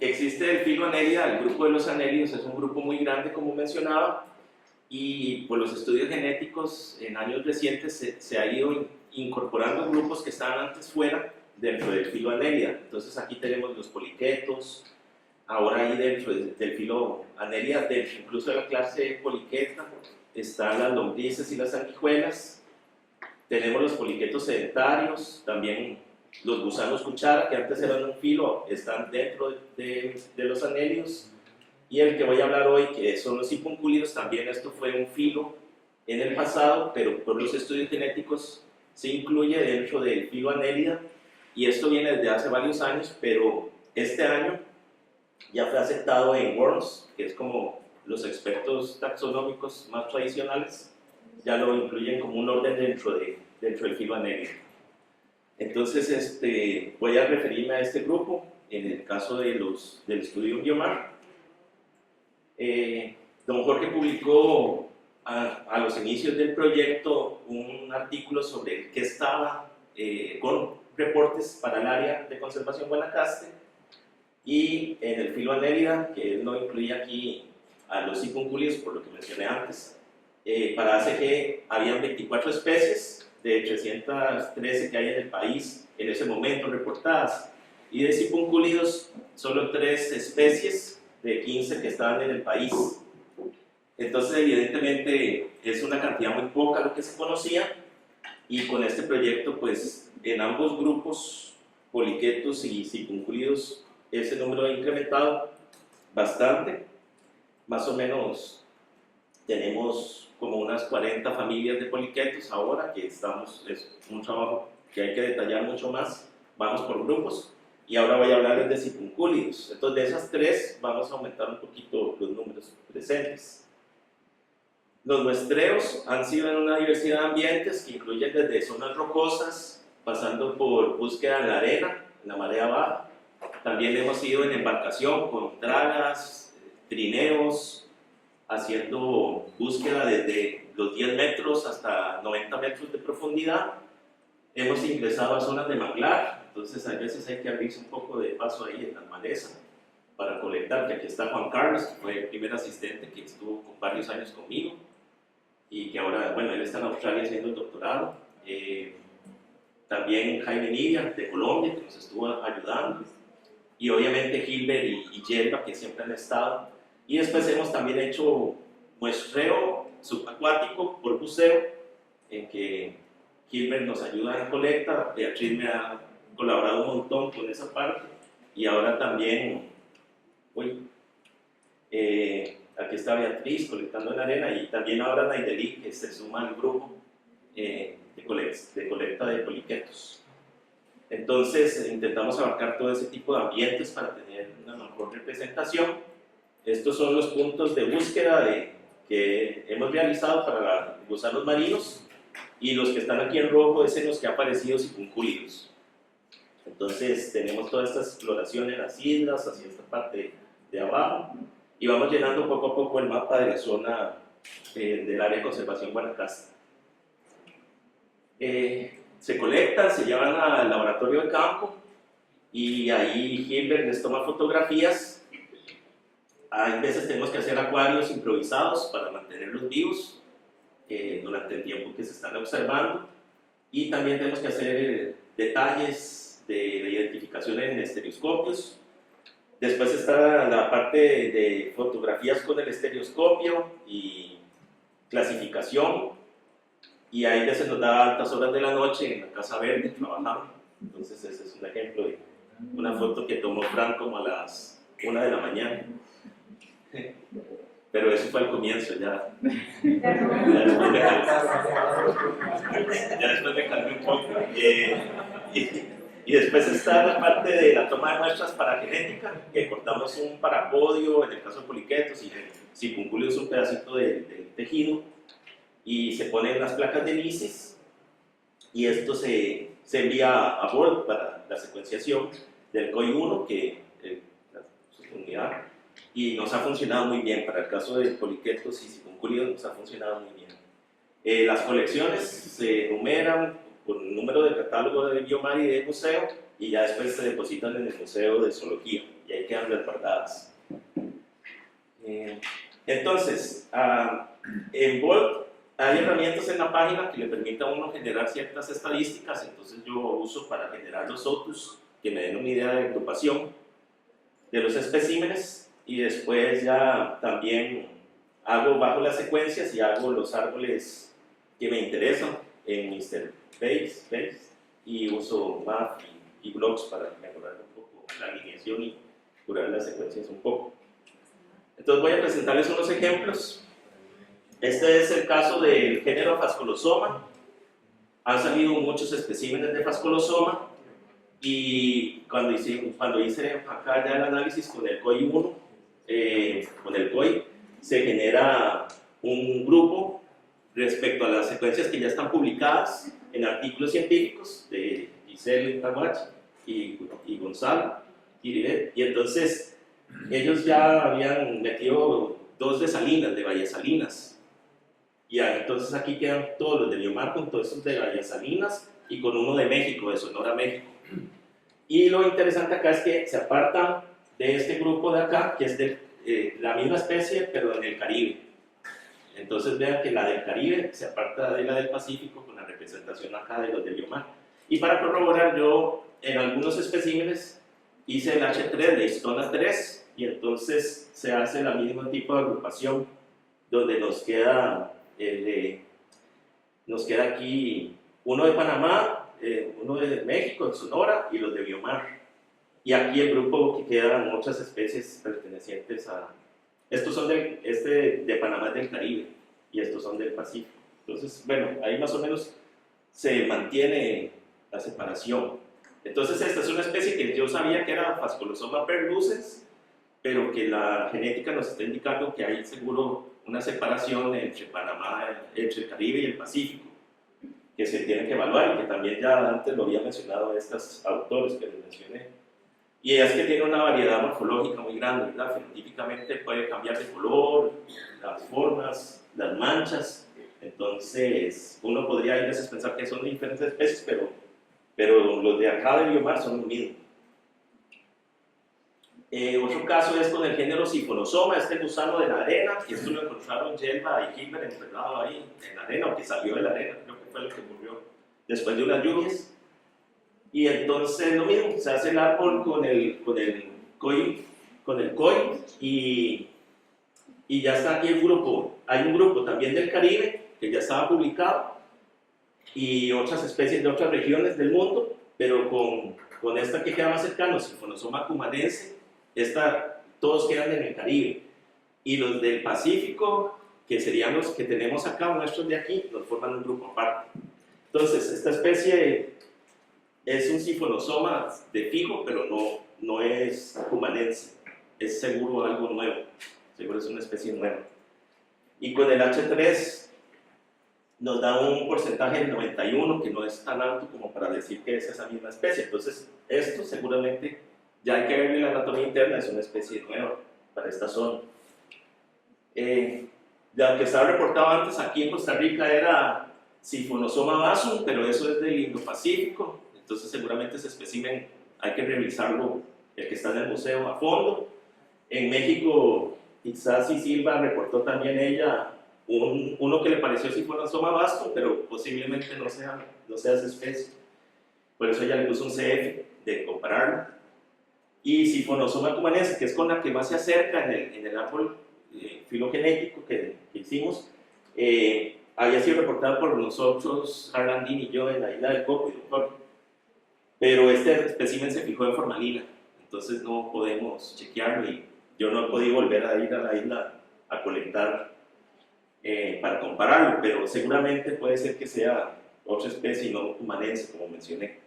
existe el filo Anelia, el grupo de los anelios es un grupo muy grande, como mencionaba, y por los estudios genéticos en años recientes se ha ido incorporando grupos que estaban antes fuera dentro del filo Anelia. Entonces aquí tenemos los poliquetos, ahora ahí dentro del filo Anelia, dentro incluso de la clase poliqueta, están las lombrices y las sanguijuelas. Tenemos los poliquetos sedentarios, también los gusanos cuchara, que antes eran un filo, están dentro de los anelios. Y el que voy a hablar hoy, que son los sipunculidos, también esto fue un filo en el pasado, pero por los estudios genéticos se incluye dentro del filo Anelia, y esto viene desde hace varios años, pero este año ya fue aceptado en Worms, que es como los expertos taxonómicos más tradicionales, ya lo incluyen como un orden dentro del filo Anelia. Entonces voy a referirme a este grupo, en el caso del estudio Biomar. Don Jorge publicó a los inicios del proyecto un artículo sobre qué estaba con reportes para el área de conservación Guanacaste, y en el filo Anelia, que él no incluía aquí a los sipunculidos por lo que mencioné antes, para ACG habían 24 especies de 313 que hay en el país en ese momento reportadas, y de sipunculidos solo 3 especies de 15 que estaban en el país. Entonces evidentemente es una cantidad muy poca lo que se conocía, y con este proyecto pues en ambos grupos, poliquetos y sipunculidos, ese número ha incrementado bastante. Más o menos tenemos como unas 40 familias de poliquetos ahora, que es un trabajo que hay que detallar mucho más, vamos por grupos. Y ahora voy a hablarles de sipunculidos. Entonces, de esas 3 vamos a aumentar un poquito los números presentes. Los muestreos han sido en una diversidad de ambientes que incluyen desde zonas rocosas, pasando por búsqueda en la arena, en la marea baja. También hemos ido en embarcación con dragas, trineos, haciendo búsqueda desde los 10 metros hasta 90 metros de profundidad. Hemos ingresado a zonas de manglar, entonces a veces hay que abrirse un poco de paso ahí en la maleza para colectar, que aquí está Juan Carlos, que fue el primer asistente que estuvo varios años conmigo, y que ahora, bueno, él está en Australia haciendo el doctorado. También Jaime Nidia, de Colombia, que nos estuvo ayudando, y obviamente Gilbert y Yelva, que siempre han estado. Y después hemos también hecho muestreo subacuático por buceo, en que Gilbert nos ayuda en colecta, Beatriz me ha colaborado un montón con esa parte, y ahora también, aquí está Beatriz colectando en arena, y también ahora Naideli, que se suma al grupo de colecta de poliquetos. Entonces intentamos abarcar todo ese tipo de ambientes para tener una mejor representación. Estos son los puntos de búsqueda que hemos realizado para los gusanos marinos, y los que están aquí en rojo es en los que ha aparecido sipunculidos. Entonces tenemos toda esta exploración en las islas, hacia esta parte de abajo, y vamos llenando poco a poco el mapa de la zona del área de conservación Guanacaste. Se colectan, se llevan al laboratorio de campo, y ahí Gilbert les toma fotografías. Hay veces tenemos que hacer acuarios improvisados para mantenerlos vivos durante el tiempo que se están observando, y también tenemos que hacer detalles de identificación en estereoscopios. Después está la parte de fotografías con el estereoscopio y clasificación, y ahí veces nos da altas horas de la noche en la Casa Verde trabajando. Entonces ese es un ejemplo de una foto que tomó Frank como a las 1 de la mañana. Pero eso fue al comienzo, ya después me calmé un poco. Y después está la parte de la toma de muestras para genética, que cortamos un parapodio, en el caso de poliquetos, y el sipunculio es un pedacito del tejido, y se ponen las placas de lisis, y esto se envía a bordo para la secuenciación del COI-1, que es su unidad, y nos ha funcionado muy bien. Para el caso de poliquetos y sipunculidos nos ha funcionado muy bien. Las colecciones se enumeran por el número del catálogo de Biomar y de museo, y ya después se depositan en el Museo de Zoología. y ahí quedan resguardadas. Entonces, en Vault hay herramientas en la página que le permiten a uno generar ciertas estadísticas, entonces yo uso para generar los OTUs que me den una idea de agrupación de los especímenes, y después ya también bajo las secuencias y hago los árboles que me interesan en Mr. Base, y uso math y blocks para mejorar un poco la alineación y curar las secuencias un poco. Entonces voy a presentarles unos ejemplos. Este es el caso del género Phascolosoma. Han salido muchos especímenes de Phascolosoma, y cuando hice acá ya el análisis con el COI-1, con el COI, se genera un grupo respecto a las secuencias que ya están publicadas en artículos científicos de Giselle Caguach y Gonzalo Iribe, y entonces ellos ya habían metido 2 de Salinas, de Valle Salinas, y entonces aquí quedan todos los de Biomar con todos esos de Valle Salinas y con uno de México, de Sonora, México. Y lo interesante acá es que se apartan de este grupo de acá, que es de la misma especie, pero en el Caribe. Entonces vean que la del Caribe se aparta de la del Pacífico con la representación acá de los de Biomar. Y para corroborar, yo en algunos especímenes hice el H3 de histona 3, y entonces se hace el mismo tipo de agrupación, donde nos queda aquí uno de Panamá, uno de México, de Sonora, y los de Biomar. Y aquí el grupo que quedan muchas especies pertenecientes a... Estos son de Panamá, del Caribe, y estos son del Pacífico. Entonces, bueno, ahí más o menos se mantiene la separación. Entonces, esta es una especie que yo sabía que era Phascolosoma perlucens, pero que la genética nos está indicando que hay seguro una separación entre Panamá, entre el Caribe y el Pacífico, que se tiene que evaluar, y que también ya antes lo había mencionado estos autores que les mencioné. Y es que tiene una variedad morfológica muy grande, ¿verdad? Fenotípicamente puede cambiar de color, las formas, las manchas. Entonces, uno podría a veces pensar que son diferentes especies, pero los de acá de Biomar son los mismos. Otro caso es con el género Siphonosoma, este gusano de la arena, y esto lo encontraron Yelva y Hilbert enterrado ahí en la arena, o que salió de la arena, creo que fue lo que ocurrió después de unas lluvias. Y entonces lo mismo, se hace el árbol con el COI, y ya está aquí el grupo. Hay un grupo también del Caribe que ya estaba publicado, y otras especies de otras regiones del mundo, pero con esta que queda más cercano, Siphonosoma cumanense, todos quedan en el Caribe. Y los del Pacífico, que serían los que tenemos acá, nuestros de aquí, nos forman un grupo aparte. Entonces, esta especie es un Siphonosoma de fijo, pero no es cumanense, es seguro algo nuevo, seguro es una especie nueva. Y con el H3 nos da un porcentaje del 91, que no es tan alto como para decir que es esa misma especie. Entonces, esto seguramente ya hay que verle la anatomía interna, es una especie nueva para esta zona. Ya que estaba reportado antes aquí en Costa Rica era Siphonosoma basum, pero eso es del Indo-Pacífico. Entonces seguramente ese espécimen hay que revisarlo, el que está en el museo, a fondo. En México, Itzasi Silva reportó también ella uno que le pareció Siphonosoma basum, pero posiblemente no sea esa especie. Por eso ella le puso un CF de compararlo. Y Siphonosoma cumanense, que es con la que más se acerca en el árbol filogenético que hicimos, había sido reportado por nosotros, Harlandín y yo, en la isla del Coco y Doctor. Pero este espécimen se fijó en formalina, entonces no podemos chequearlo, y yo no he podido volver a ir a la isla a colectar para compararlo, pero seguramente puede ser que sea otra especie y no cumanense, como mencioné.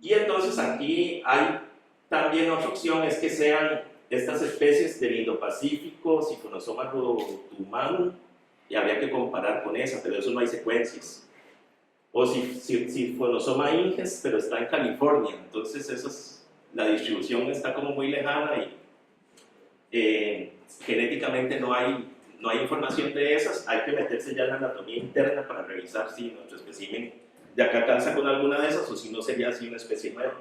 Y entonces aquí hay también otra opción, es que sean estas especies del Indo-Pacífico, Siphonosoma rhodotumanum, y habría que comparar con esa, pero eso no hay secuencias. O Siphonosoma ingens, pero está en California, entonces la distribución está como muy lejana, y genéticamente no hay información de esas. Hay que meterse ya en la anatomía interna para revisar si nuestro espécimen de acá calza con alguna de esas, o si no sería así una especie nueva.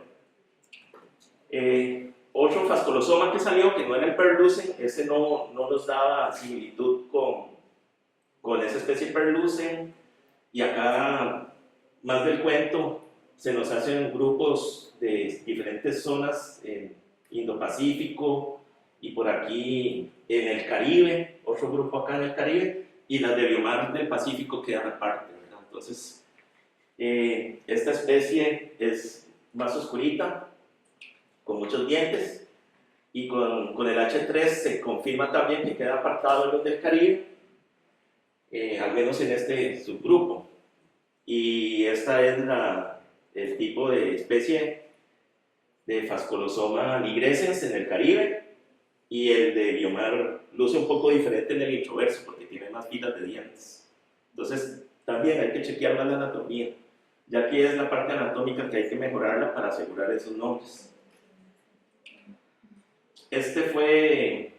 Otro fascolosoma que salió, que no era el perlucen, ese no nos daba similitud con esa especie perlucen, y acá más del cuento se nos hacen grupos de diferentes zonas en Indo-Pacífico y por aquí en el Caribe, otro grupo acá en el Caribe, y las de biomar del Pacífico quedan aparte, ¿verdad? Entonces, esta especie es más oscurita, con muchos dientes, y con el H3 se confirma también que queda apartado de los del Caribe, al menos en este subgrupo. Y esta es el tipo de especie de Phascolosoma nigrescens en el Caribe, y el de biomar luce un poco diferente en el introverso porque tiene más filas de dientes. Entonces también hay que chequear más la anatomía, ya que es la parte anatómica que hay que mejorarla para asegurar esos nombres. Este fue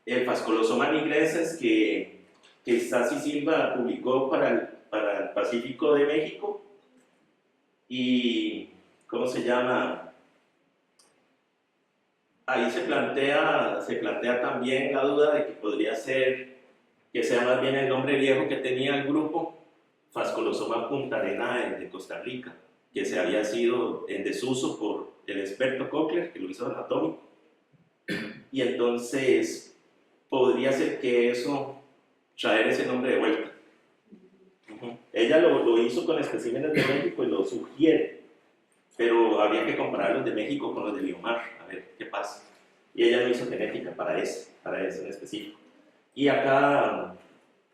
el Phascolosoma nigrescens que Stasi Silva publicó para el Pacífico de México, y ¿cómo se llama? Ahí se plantea también la duda de que podría ser que sea más bien el nombre viejo que tenía el grupo, Phascolosoma puntarenae de Costa Rica, que se había sido en desuso por el experto Cochler, que lo hizo anatómico, y entonces podría ser que eso, traer ese nombre de vuelta. Ella lo hizo con especímenes de México y lo sugiere, pero habría que comparar los de México con los de biomar, a ver qué pasa. Y ella no hizo genética para eso en específico. Y acá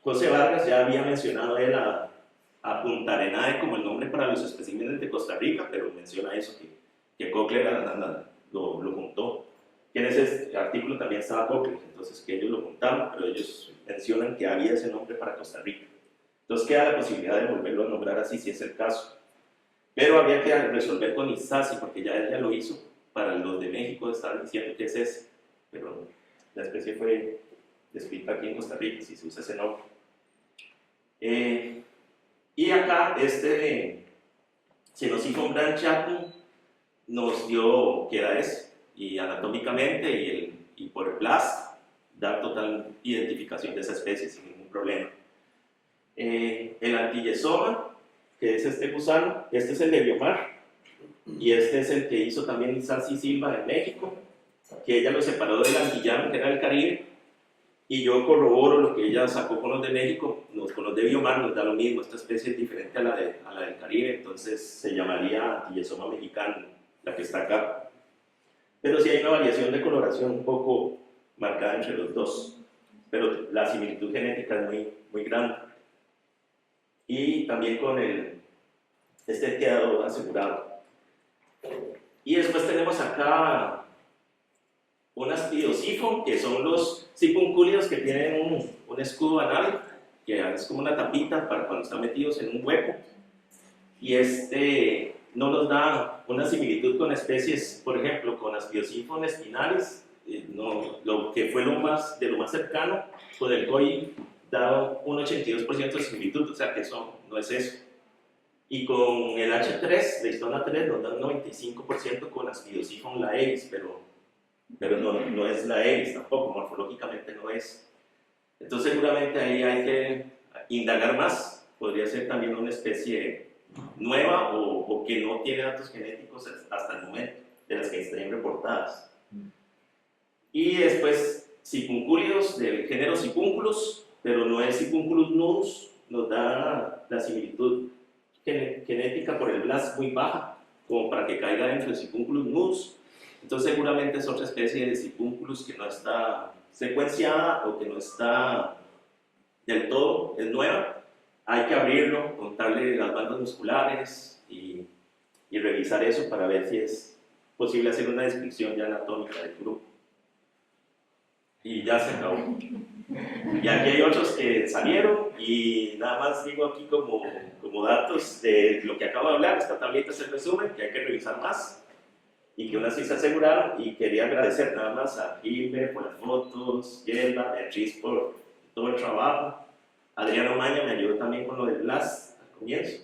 José Vargas ya había mencionado él a puntarenae como el nombre para los especímenes de Costa Rica, pero menciona eso, que Cochler lo juntó. Y en ese artículo también estaba Cochler, entonces que ellos lo juntaron, pero ellos mencionan que había ese nombre para Costa Rica. Entonces queda la posibilidad de volverlo a nombrar así si es el caso. Pero había que resolver con Isasi, porque ya ella lo hizo. Para los de México estaban diciendo que es ese, pero la especie fue descrita aquí en Costa Rica, si se usa ese nombre. Y acá Xenosiphon branchiatum nos dio qué era eso, y anatómicamente y por el BLAST da total identificación de esa especie sin ningún problema. El Antillesoma, que es este gusano, este es el de biomar, y este es el que hizo también Isasi Silva en México, que ella lo separó del antillano, que era el Caribe, y yo corroboro lo que ella sacó con los de México, con los de biomar nos da lo mismo, esta especie es diferente a la del Caribe, entonces se llamaría Antillesoma mexicano, la que está acá. Pero sí hay una variación de coloración un poco marcada entre los dos, pero la similitud genética es muy, muy grande. Y también con este quedado asegurado. Y después tenemos acá un Aspidiosiphon, que son los sipuncúlidos que tienen un escudo anal, que es como una tapita para cuando están metidos en un hueco. Y no nos da una similitud con especies, por ejemplo, con Aspidiosiphon espinalis, lo que fue lo más cercano, con el COI da un 82% de similitud, o sea que eso no es eso. Y con el H3, la histona 3, nos da un 95% con Aspidiosiphon laevis, pero no es laevis tampoco, morfológicamente no es. Entonces seguramente ahí hay que indagar más, podría ser también una especie nueva o que no tiene datos genéticos hasta el momento, de las que estén reportadas. Y después sipuncúlidos del género Sipúnculus, pero no es Sipúnculus nudus, nos da la similitud genética por el BLAST muy baja, como para que caiga dentro de Sipúnculus nudus. Entonces seguramente es otra especie de Sipúnculus que no está secuenciada o que no está del todo, es nueva. Hay que abrirlo, contarle las bandas musculares y revisar eso para ver si es posible hacer una descripción ya anatómica del grupo. Y ya se acabó. Y aquí hay otros que salieron y nada más digo aquí como datos de lo que acabo de hablar. Esta tablita es el resumen, que hay que revisar más y que aún así se aseguraron. Y quería agradecer nada más a Gilbert por las fotos, Yelda, Beatriz por todo el trabajo, Adriano Maña me ayudó también con lo del BLAST al comienzo,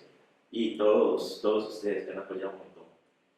y todos ustedes que han apoyado.